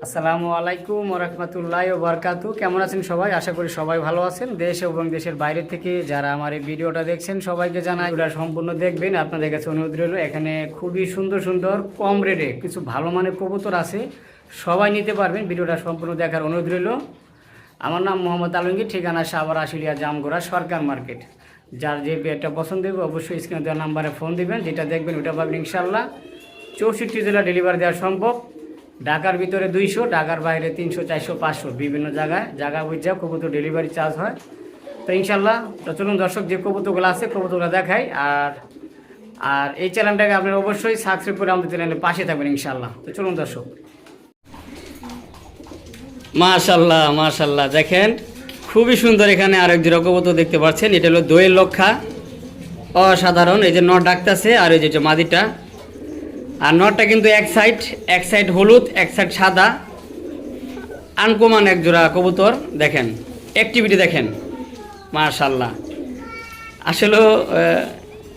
আসসালামু আলাইকুম ওয়া রাহমাতুল্লাহি ওয়া বারাকাতু। কেমন আছেন সবাই? আশা করি সবাই ভালো আছেন। দেশ এবং দেশের বাইরে থেকে যারা আমার এই ভিডিওটা দেখছেন সবাইকে জানাই ভিডিওটা সম্পূর্ণ দেখবেন। আপনাদের কাছে অনুরোধ রইল, এখানে খুবই সুন্দর সুন্দর কম রেটে কিছু ভালো মানের কবুতর আছে, সবাই নিতে পারবেন। ভিডিওটা সম্পূর্ণ দেখার অনুরোধ রইল। আমার নাম মোহাম্মদ আলমগীর, ঠিকানা সাভার আশুলিয়া জামগড়া সরকার মার্কেট। যার যে পেয়ারটা পছন্দ হবে অবশ্যই স্ক্রিনে দেওয়া নাম্বারে ফোন দিবেন, যেটা দেখবেন ওটা পাবেন ইনশাল্লাহ। 64 জেলা ডেলিভারি দেওয়া সম্ভব। ঢাকার ভিতরে 200, ঢাকার বাইরে 300, 400, 500 বিভিন্ন জায়গা বুঝা কবুতর ডেলিভারি চার্জ হয়। তো ইনশাল্লাহ, তো চলুন দর্শক, যে কবুতরগুলো আছে কবুতরগুলো দেখাই। আর এই চ্যানেলটাকে আপনারা অবশ্যই সাবস্ক্রাইব করে আমাদের চ্যানেলের পাশে থাকবেন ইনশাল্লাহ। তো চলুন দর্শক। মাশাল্লাহ মাশাল্লাহ, দেখেন খুবই সুন্দর। এখানে আরেক জোড়া কবুতর দেখতে পাচ্ছেন, এটা হলো দোয়েল লক্ষা, অসাধারণ। এই যে নট ডাকতেছে, আর এই যে মাদিটা। আর নটটা কিন্তু এক সাইড হলুদ, এক সাইড সাদা। আনকমন এক জোড়া কবুতর। দেখেন অ্যাক্টিভিটি দেখেন, মাশাল্লাহ। আসলে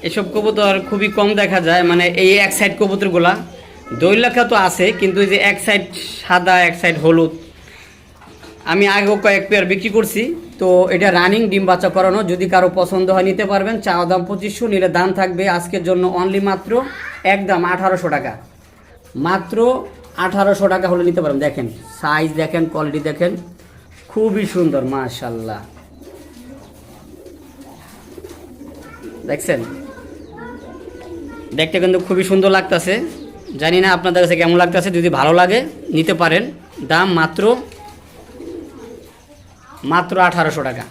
এসব কবুতর খুবই কম দেখা যায়, মানে এই এক সাইড কবুতরগুলা। দৈলাখা তো আছে, কিন্তু এই যে এক সাইড সাদা এক সাইড হলুদ, আমি আগেও কয়েক পেয়ার বিক্রি করছি। তো এটা রানিং ডিম বাচ্চা করানো, যদি কারো পছন্দ হয় নিতে পারবেন। চাওয়া দাম 2500, নিলে দাম থাকবে আজকের জন্য অনলি মাত্র একদম 1800 টাকা। মাত্র 1800 টাকা হলে নিতে পারবেন। দেখেন সাইজ দেখেন, কোয়ালিটি দেখেন, খুবই সুন্দর মাশাল্লাহ। দেখছেন, দেখতে কিন্তু খুবই সুন্দর লাগতেছে। জানি না আপনাদের কাছে কেমন লাগতেছে, যদি ভালো লাগে নিতে পারেন। দাম মাত্র 1800 টাকা।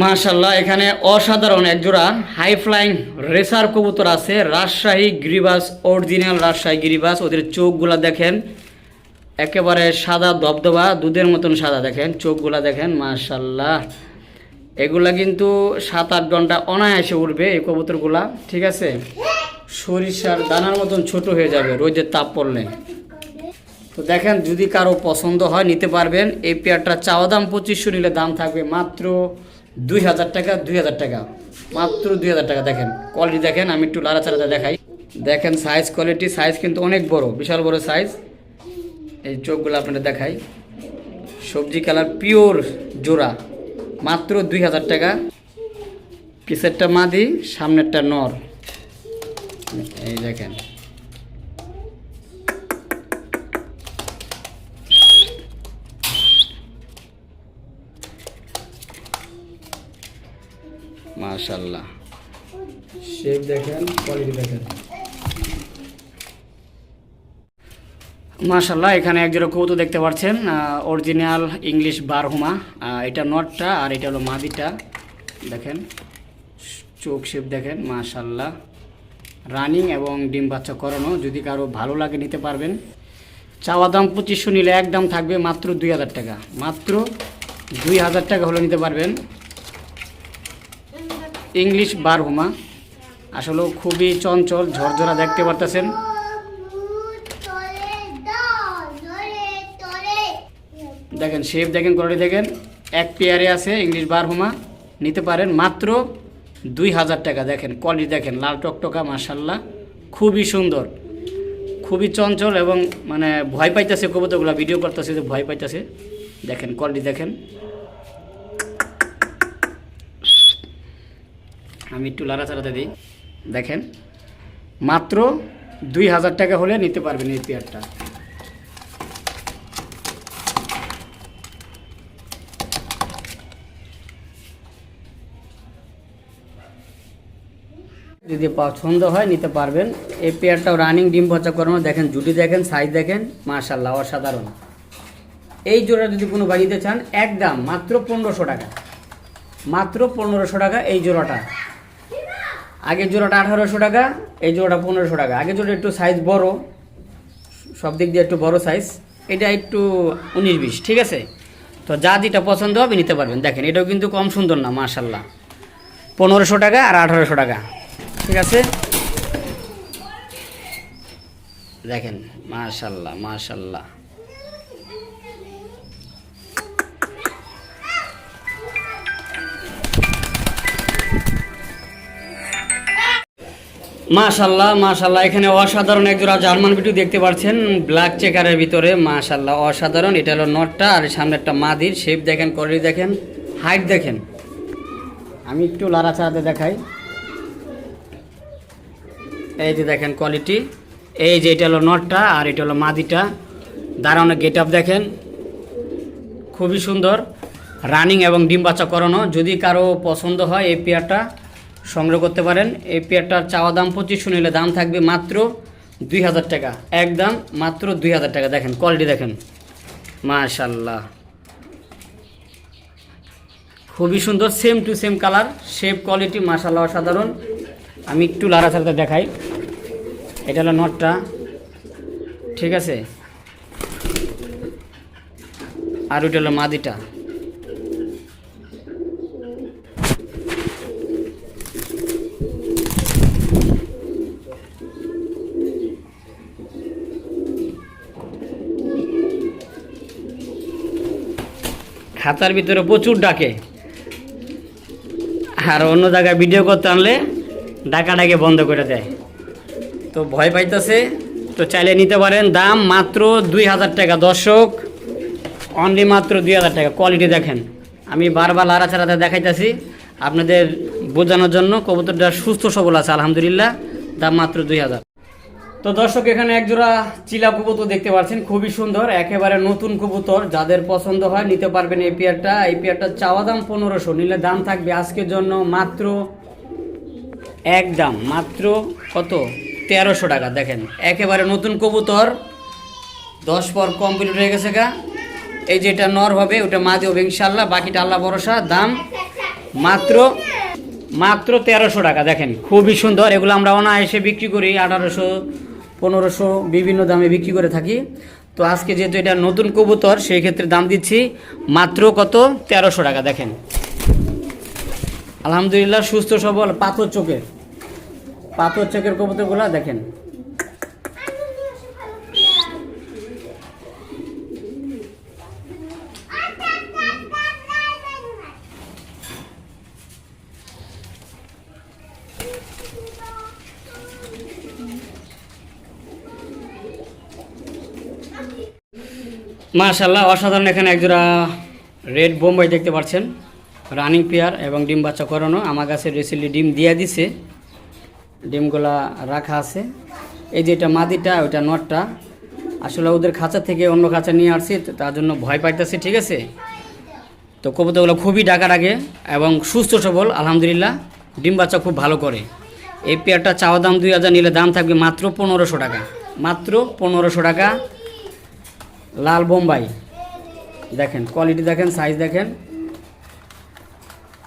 মাশাল্লাহ, এখানে অসাধারণ একজোড়া হাই ফ্লাইং রেসার কবুতর আছে, রাজশাহী গিরিবাস, অরিজিনাল রাজশাহী গিরিবাস। ওদের চোখগুলা দেখেন, একেবারে সাদা দবদবা, দুধের মতন সাদা। দেখেন চোখগুলা দেখেন, মাশাল্লাহ। এগুলা কিন্তু 7-8 ঘন্টা অনায়াসে উঠবে এই কবুতরগুলা, ঠিক আছে। সরিষার দানার মতন ছোট হয়ে যাবে রোদের তাপ পড়লে। তো দেখেন, যদি কারো পছন্দ হয় নিতে পারবেন। এই পেয়ারটা চাওয়া দাম 2500, নিলে দাম থাকবে মাত্র 2000 টাকা। 2000 টাকা, মাত্র 2000 টাকা। দেখেন কোয়ালিটি দেখেন, আমি একটু লাড়াচাড়াতে দেখাই। দেখেন সাইজ কোয়ালিটি, সাইজ কিন্তু অনেক বড়, বিশাল বড় সাইজ। এই চোখগুলো আপনাদের দেখাই, সবজি কালার পিওর জোড়া, মাত্র 2000 টাকা। পিছেরটা মাদি, সামনেরটা নর। এই দেখেন, মাশাল্লাহ। শেপ দেখেন, কোয়ালিটি দেখেন, মাশাল্লাহ। এখানে একজোড়া কবুতর দেখতে পাচ্ছেন, অরিজিনাল ইংলিশ বারহুমা। এটা নটটা, আর এটা হলো মাদিটা। দেখেন চোখ শেপ দেখেন, মাশাল্লাহ। রানিং এবং ডিম বাচ্চা করানো, যদি কারো ভালো লাগে নিতে পারবেন। চাওয়া দাম 2500, নিলে একদম থাকবে মাত্র 2000 টাকা। মাত্র 2000 টাকা হলে নিতে পারবেন। ইংলিশ বারহুমা, আসলে খুবই চঞ্চল, ঝরঝরা, দেখতে পারতেছেন। দেখেন শেপ দেখেন, কোয়ালিটি দেখেন। এক পেয়ারে আছে ইংলিশ বারহুমা, নিতে পারেন মাত্র 2000 টাকা। দেখেন কোয়ালিটি দেখেন, লাল টকটকা, মাশাল্লাহ, খুবই সুন্দর, খুবই চঞ্চল। এবং মানে ভয় পাইতেছে কবুতরগুলো, ভিডিও করতেছে যে ভয় পাইতেছে। দেখেন কোয়ালিটি দেখেন, আমি একটু লাড়াচাড়াতে দিই। দেখেন মাত্র 2000 টাকা হলে নিতে পারবেন এই পেয়ারটা। যদি পছন্দ হয় নিতে পারবেন। এই পেয়ারটাও রানিং ডিম বাচ্চা করানো। দেখেন জুটি দেখেন, সাইজ দেখেন, মাশাল্লাহ, অসাধারণ। এই জোড়া যদি কোনো ভাই নিতে চান, একদম মাত্র 1500 টাকা। মাত্র 1500 টাকা এই জোড়াটা। আগের জোড়াটা 1800 টাকা, এই জোড়াটা 1500 টাকা। আগের জোড়া একটু সাইজ বড়, সব দিক দিয়ে একটু বড় সাইজ। এটা একটু 19-20, ঠিক আছে। তো যা যেটা পছন্দ হবে নিতে পারবেন। দেখেন এটাও কিন্তু কম সুন্দর না, মাশাল্লাহ। 1500 টাকা আর 1800 টাকা, ঠিক আছে। দেখেন মাশাআল্লাহ মাশাআল্লাহ মাশাল্লাহ মাশাল্লাহ, এখানে অসাধারণ একজোড়া জার্মান বিটু দেখতে পাচ্ছেন ব্ল্যাক চেকারের ভিতরে। মাশাল্লাহ অসাধারণ। এটা হলো নটটা, আর সামনে একটা মাদির। শেপ দেখেন, কোয়ালিটি দেখেন, হাইট দেখেন। আমি একটু লাড়াচাড়াতে দেখাই। এই যে দেখেন কোয়ালিটি। এই যে এটা হলো নটটা, আর এটা হলো মাদিটা। দাঁড়ানো গেট আপ দেখেন, খুবই সুন্দর। রানিং এবং ডিম বাচ্চা করানো। যদি কারো পছন্দ হয় এই পেয়ারটা সংগ্রহ করতে পারেন। এই পেয়ারটার চাওয়া দাম 2500, নিলে দাম থাকবে মাত্র 2000 টাকা। একদম মাত্র 2000 টাকা। দেখেন কোয়ালিটি দেখেন, মাশাল্লাহ খুবই সুন্দর। Same to same colour, shape, quality মাশাল্লাহ অসাধারণ। আমি একটু লাড়াচাড়াতে দেখাই। এটা হলো নটটা, ঠিক আছে, আর ওইটা হলো মাদিটা। খাতার ভিতরে প্রচুর ডাকে, আর অন্য জায়গায় ভিডিও করতে আনলে ডাকাডাকে বন্ধ করে দেয়, তো ভয় পাইতেছে। তো চাইলে নিতে পারেন। দাম মাত্র 2000 টাকা দর্শক, অনলি মাত্র 2000 টাকা। কোয়ালিটি দেখেন, আমি বারবার লাড়াচাড়াতে দেখাইতেছি আপনাদের বোঝানোর জন্য। কবুতরটা সুস্থ সবল আছে আলহামদুলিল্লাহ। দাম মাত্র 2000। তো দর্শক, এখানে একজোড়া চিলা কবুতর দেখতে পাচ্ছেন, খুবই সুন্দর, একেবারে নতুন কবুতর। যাদের পছন্দ হয় নিতে পারবেন এই পেয়ারটা। এই পেয়ারটার চাওয়া দাম 1500, নিলে দাম থাকবে আজকের জন্য মাত্র একদম মাত্র কত, 1300 টাকা। দেখেন একেবারে নতুন কবুতর, 10 পর কমপ্লিট হয়ে গেছে গা। এই যেটা নর হবে ওটা মাদি হবে ইনশাল্লাহ, বাকিটা আল্লাহ ভরসা। দাম মাত্র 1300 টাকা। দেখেন খুবই সুন্দর। এগুলো আমরা অনায়াসে বিক্রি করি 1800, 1500, বিভিন্ন দামে বিক্রি করে থাকি। তো আজকে যেহেতু এটা নতুন কবুতর, সেই ক্ষেত্রে দাম দিচ্ছি মাত্র কত, 1300 টাকা। দেখেন আলহামদুলিল্লাহ সুস্থ সবল, পাথর চোখের কবুতরগুলো দেখেন। মাশাল্লাহ অসাধারণ। এখানে একজোড়া রেড বোম্বাই দেখতে পাচ্ছেন, রানিং পেয়ার এবং ডিম বাচ্চা করানো। আমার কাছে রিসেন্টলি ডিম দিয়ে দিছে, ডিমগুলা রাখা আছে। এই যে এটা মাদিটা, ওইটা নটটা। আসলে ওদের খাঁচা থেকে অন্য খাঁচা নিয়ে আসছি, তার জন্য ভয় পাইতেছে, ঠিক আছে। তো কবুতরগুলো খুবই ডাকার আগে এবং সুস্থ সবল আলহামদুলিল্লাহ, ডিম বাচ্চা খুব ভালো করে। এই পেয়ারটা চাওয়া দাম 2000, নিলে দাম থাকবে মাত্র 1500 টাকা। মাত্র 1500 টাকা। লাল বোম্বাই দেখেন, কোয়ালিটি দেখেন, সাইজ দেখেন,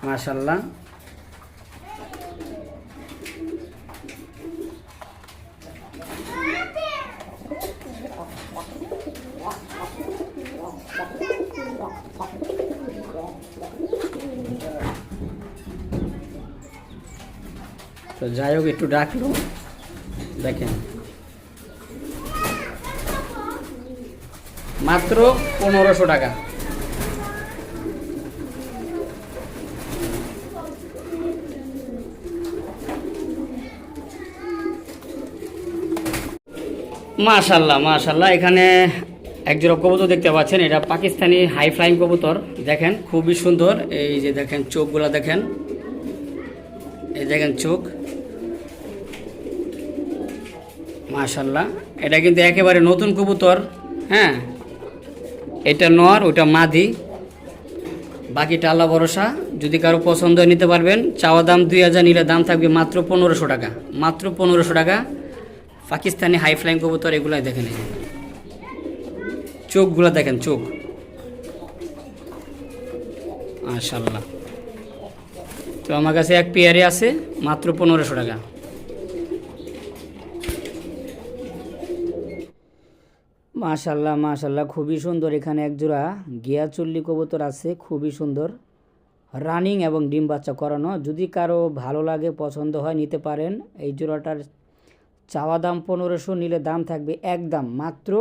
মাশাল্লাহ। তো যাই হোক, একটু ডাকলো দেখেন, মাত্র 1500 টাকা। মাশাল্লাহ মাশাল্লাহ। এখানে একজোড়া কবুতর দেখতে পাচ্ছেন, এটা পাকিস্তানি হাই ফ্লাইং কবুতর। দেখেন খুবই সুন্দর। এই যে দেখেন চোখগুলা দেখেন, এই দেখেন চোখ, মাশাল্লাহ। এটা কিন্তু একেবারে নতুন কবুতর, হ্যাঁ। এটা নর, ওটা মাদি, বাকিটা আল্লাহ ভরসা। যদি কারো পছন্দ হয় নিতে পারবেন। চাওয়া দাম 2000, নিলে দাম থাকবে মাত্র 1500 টাকা। মাত্র 1500 টাকা। পাকিস্তানি হাই ফ্লাইং কবুতর এগুলাই দেখেন, চোখগুলো দেখেন, চোখ মাশাল্লাহ। তো আমার কাছে এক পেয়ারে আছে মাত্র 1500 টাকা। মাশাল্লাহ মাশাল্লাহ, খুবই সুন্দর। এখানে একজোড়া গিয়াচুল্লি কবুতর আছে, খুবই সুন্দর, রানিং এবং ডিম বাচ্চা করানো। যদি কারো ভালো লাগে, পছন্দ হয় নিতে পারেন। এই জোড়াটার চাওয়া দাম 1500, নিলে দাম থাকবে একদম মাত্র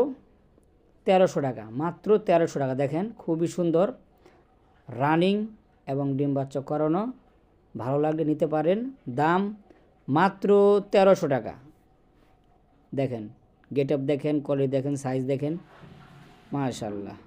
1300 টাকা। মাত্র 1300 টাকা। দেখেন খুবই সুন্দর, রানিং এবং ডিম বাচ্চা করানো। ভালো লাগলে নিতে পারেন। দাম মাত্র 1300 টাকা। দেখেন গেট আপ দেখেন, কোয়ালিটি দেখেন, সাইজ দেখেন, মাশাআল্লাহ।